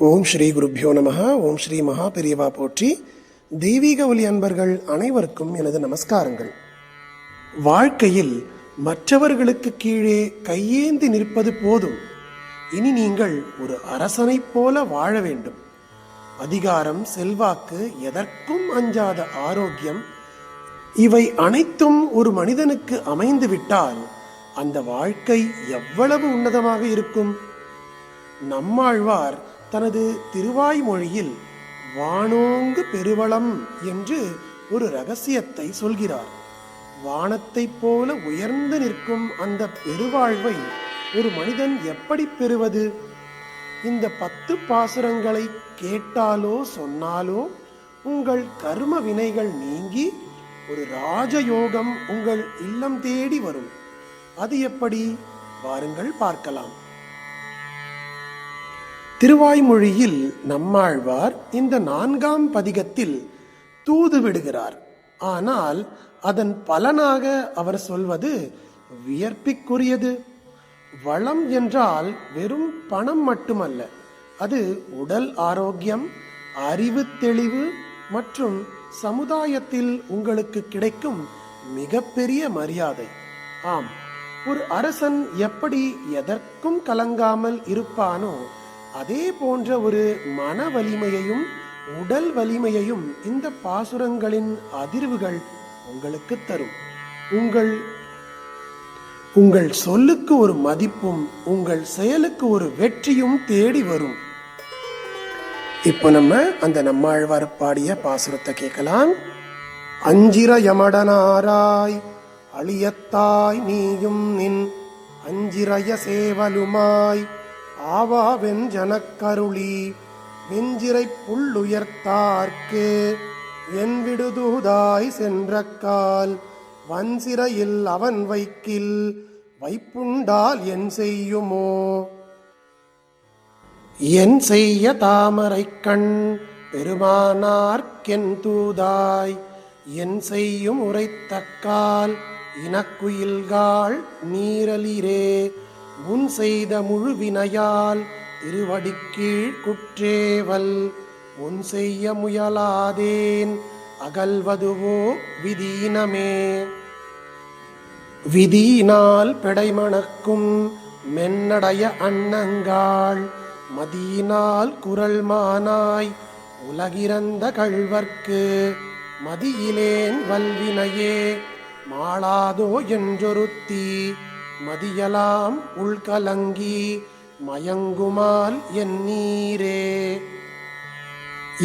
ஓம் ஸ்ரீ குருப்யோ நமஹ. ஓம் ஸ்ரீ மகா பெரியவா போற்றி. தெய்வீக ஒலி அன்பர்கள் அனைவருக்கும் எனது நமஸ்காரங்கள். வாழ்க்கையில் மற்றவர்களுக்கு கீழே கையேந்தி நிற்பது போதும். இனி நீங்கள் ஒரு அரசனைப் போல வாழ வேண்டும். அதிகாரம், செல்வாக்கு, எதற்கும் அஞ்சாத ஆரோக்கியம், இவை அனைத்தும் ஒரு மனிதனுக்கு அமைந்து விட்டால் அந்த வாழ்க்கை எவ்வளவு உன்னதமாக இருக்கும். நம்மாழ்வார் தனது திருவாய்மொழியில் வானோங்கு பெருவளம் என்று ஒரு ரகசியத்தை சொல்கிறார். வானத்தைப் போல உயர்ந்து நிற்கும் அந்த பெருவாழ்வை ஒரு மனிதன் எப்படி பெறுவது? இந்த 10 பாசுரங்களை கேட்டாலோ சொன்னாலோ உங்கள் கர்ம வினைகள் நீங்கி ஒரு ராஜயோகம் உங்கள் இல்லம் தேடி வரும். அது எப்படி? வாருங்கள் பார்க்கலாம். திருவாய்மொழியில் நம்மாழ்வார் இந்த 4ஆம் பதிகத்தில் தூது விடுகிறார். ஆனால் அதன் பலனாக அவர் சொல்வது வியர்ப்பிற்குரியது. வளம் என்றால் வெறும் பணம் மட்டுமல்ல, அது உடல் ஆரோக்கியம், அறிவு தெளிவு மற்றும் சமுதாயத்தில் உங்களுக்கு கிடைக்கும் மிகப்பெரிய மரியாதை. ஆம், ஒரு அரசன் எப்படி எதற்கும் கலங்காமல் இருப்பானோ அதே போன்ற ஒரு மன வலிமையையும் உடல் வலிமையையும் இந்த பாசுரங்களின் அதிர்வுகள் உங்களுக்கு தரும். உங்கள் சொல்லுக்கு ஒரு மதிப்பும் உங்கள் செயலுக்கு ஒரு வெற்றியும் தேடி வரும். இப்போ நம்ம அந்த நம்மாழ்வார் பாடிய பாசுரத்தை கேட்கலாம். அஞ்சிர யமடனாராய் அழியத்தாய் நீயும் நின் அஞ்சிரய சேவலுமாய் ஆவாவென் ஜனக்கருளி வெஞ்சிரை புள்ளுயர்த்தார்க்கு என் விடுதூதாய் சென்றக்கால் வன்சிறையில் அவன் வைக்கில் வைப்புண்டால் என் செய்யுமோ? என் செய்ய தாமரை கண் பெருமானார்க்கென் தூதாய் என் செய்யும் உரைத்தக்கால் இனக்குயில்காள் நீரலிரே முன் செய்த முழுவினையால் திருவடிக்கீழ் குற்றேவல் முன் செய்ய முயலாதேன் அகல்வதுவோ விதீனமே. விதியினால் பெடைமணக்கும் மென்னடைய அன்னங்காள் மதியினால் குரல் மானாய் உலகிறந்த கள்வர்க்கு மதியிலேன் வல்வினையே மாளாதோ என்றொருத்தி மதியலாம் உள்கலங்கி மயங்குமால் என் நீரே.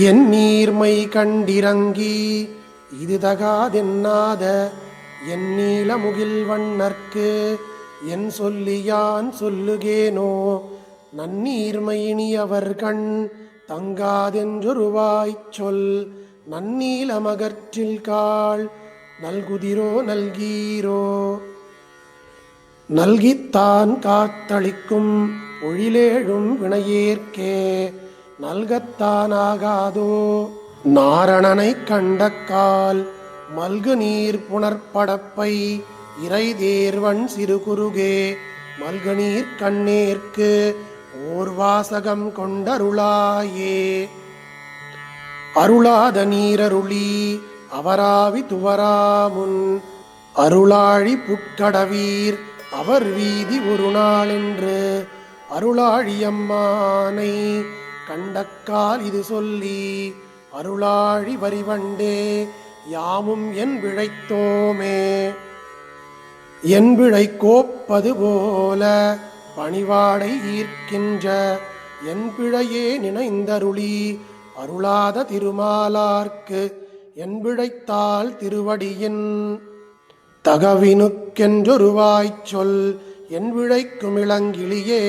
என் நீர்மை கண்டிறங்கி இது தகாதென்னாத என் நீலமுகில் வண்ணர்க்கு என் சொல்லியான் சொல்லுகேனோ நன்னீர்மையினியவர் கண் தங்காதென்றொருவாய்ச் சொல் நன்னீலமகற்றில் காள் நல்குதிரோ நல்கீரோ. நல்கித்தான் காத்தளிக்கும் ஒழிலேழும் வினையேற்கே நல்கத்தானாகாதோ நாரணனை கண்டக்கால் மல்கு நீர் புனர்படப்பை இறை தேர்வன் சிறு குறுகே மல்கு நீர் கண்ணேற்கு ஓர் வாசகம் கொண்டருளாயே. அருளாத நீரருளி அவராவி துவராமுன் அருளாழி புட்கடவீர் அவர் வீதி ஒரு நாளென்று அருளாழியம்மானை கண்டக்கால் இது சொல்லி அருளாழி வரிவண்டே யாமும் என் பிழைத்தோமே. என் பிழை கோப்பது போல பணிவாடை ஈர்க்கின்ற என் பிழையே நினைந்தருளி அருளாத திருமாலார்க்கு என் பிழைத்தால் திருவடியின் தகவினுக்கென்றொருவாய்ச் சொல் என் விழைக்கும் இளங்கிளியே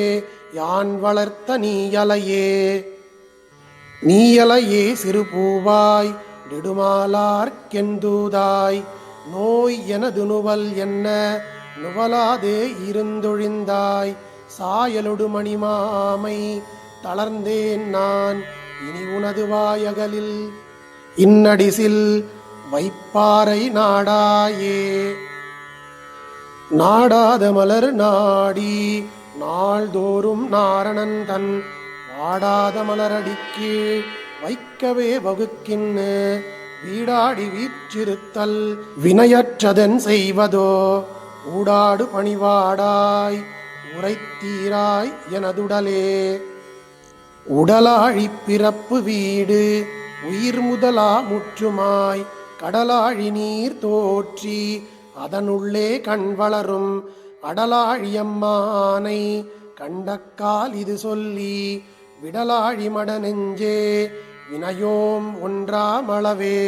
யான் வளர்த்த நீயலையே சிறு பூவாய் நெடுமாலார்க்கெந்தூதாய் நோய் எனது நுவல் என்ன நுவலாதே இருந்தொழிந்தாய் சாயலொடு மணிமாமை தளர்ந்தேன் நான் இனி உனது வாயகலில் இன்னடிசில் வைப்பாறை நாடாயே. நாடாத மலர் நாடி நாள்தோறும் நாரணன் தன் ஆடாத மலரடிக்கு வைக்கவே வகுக்கின்னு வீடாடி வீற்றிருத்தல் வினையற்றதன் செய்வதோ ஊடாடு பணிவாடாய் உரைத்தீராய் எனதுடலே. உடலாழி பிறப்பு வீடு உயிர் முதலா முற்றுமாய் கடலாழி நீர் தோற்றி அதனுள்ளே கண் வளரும் அடலாழியம்மானை கண்டக்கால் இது சொல்லி விடலாழி மட நெஞ்சே வினையோம் ஒன்றாமளவே.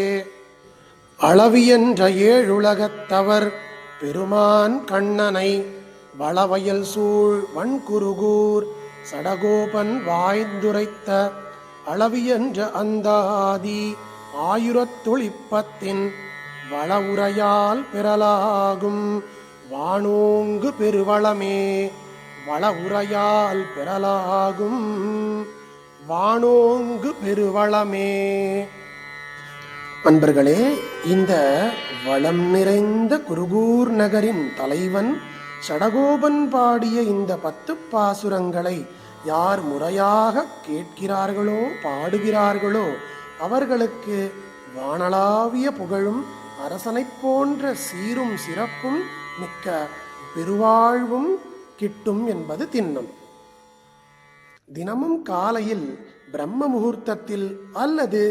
அளவியன்ற ஏழுலகத்தவர் பெருமான் கண்ணனை வளவயல் சூழ் வன்குருகூர் சடகோபன் வாய்ந்துரைத்த அளவியன்ற அந்தாதி ஆயிரத்தொழிப்பத்தின் வளவுரையால் பெறலாகும் வானோங்கு பெருவளமே. வளவுரையால் பெறலாகும் வானோங்கு பெருவளமே. அன்பர்களே, இந்த வளம் நிறைந்த குருகூர் நகரின் தலைவன் சடகோபன் பாடிய இந்த 10 பாசுரங்களை யார் முறையாக கேட்கிறார்களோ பாடுகிறார்களோ அவர்களுக்கு வானளாவிய புகழும் அரசனைப் போன்ற சீரும் சிறப்பும் மிக்க பெருவாழ்வும் கிட்டும் என்பது திண்ணம். தினமும் காலையில் பிரம்ம முகூர்த்தத்தில் அல்லது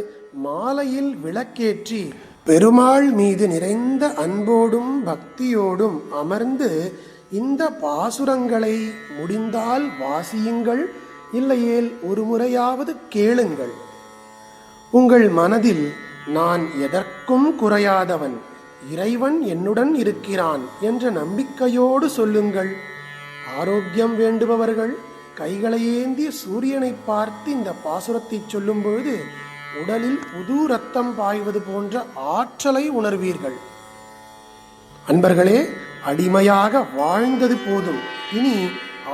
மாலையில் விளக்கேற்றி பெருமாள் மீது நிறைந்த அன்போடும் பக்தியோடும் அமர்ந்து இந்த பாசுரங்களை முடிந்தால் வாசியுங்கள், இல்லையேல் ஒரு முறையாவது கேளுங்கள். உங்கள் மனதில் நான் எதற்கும் குறையாதவன், இறைவன் என்னுடன் இருக்கிறான் என்ற நம்பிக்கையோடு சொல்லுங்கள். ஆரோக்கியம் வேண்டுபவர்கள் கைகளை ஏந்திய சூரியனை பார்த்து இந்த பாசுரத்தை சொல்லும் பொழுது உடலில் புது ரத்தம் பாய்வது போன்ற ஆற்றலை உணர்வீர்கள். அன்பர்களே, அடிமையாக வாழ்ந்தது போதும், இனி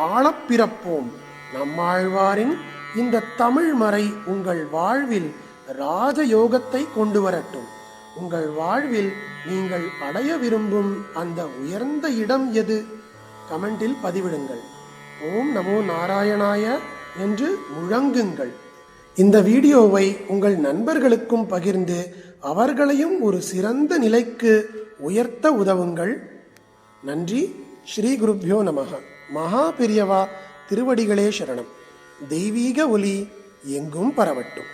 ஆளப்பிறப்போம். நம்மாழ்வாரின் இந்த தமிழ் மறை உங்கள் வாழ்வில் ராஜயோகத்தை கொண்டு வரட்டும். உங்கள் வாழ்வில் நீங்கள் அடைய விரும்பும் அந்த உயர்ந்த இடம் எது? கமெண்டில் பதிவிடுங்கள். ஓம் நமோ நாராயணாய என்று முழங்குங்கள். இந்த வீடியோவை உங்கள் நண்பர்களுக்கும் பகிர்ந்து அவர்களையும் ஒரு சிறந்த நிலைக்கு உயர்த்த உதவுங்கள். நன்றி. ஸ்ரீ குருப்யோ நமஹ. மகா பெரியவா திருவடிகளே சரணம். தெய்வீக ஒலி எங்கும் பரவட்டும்.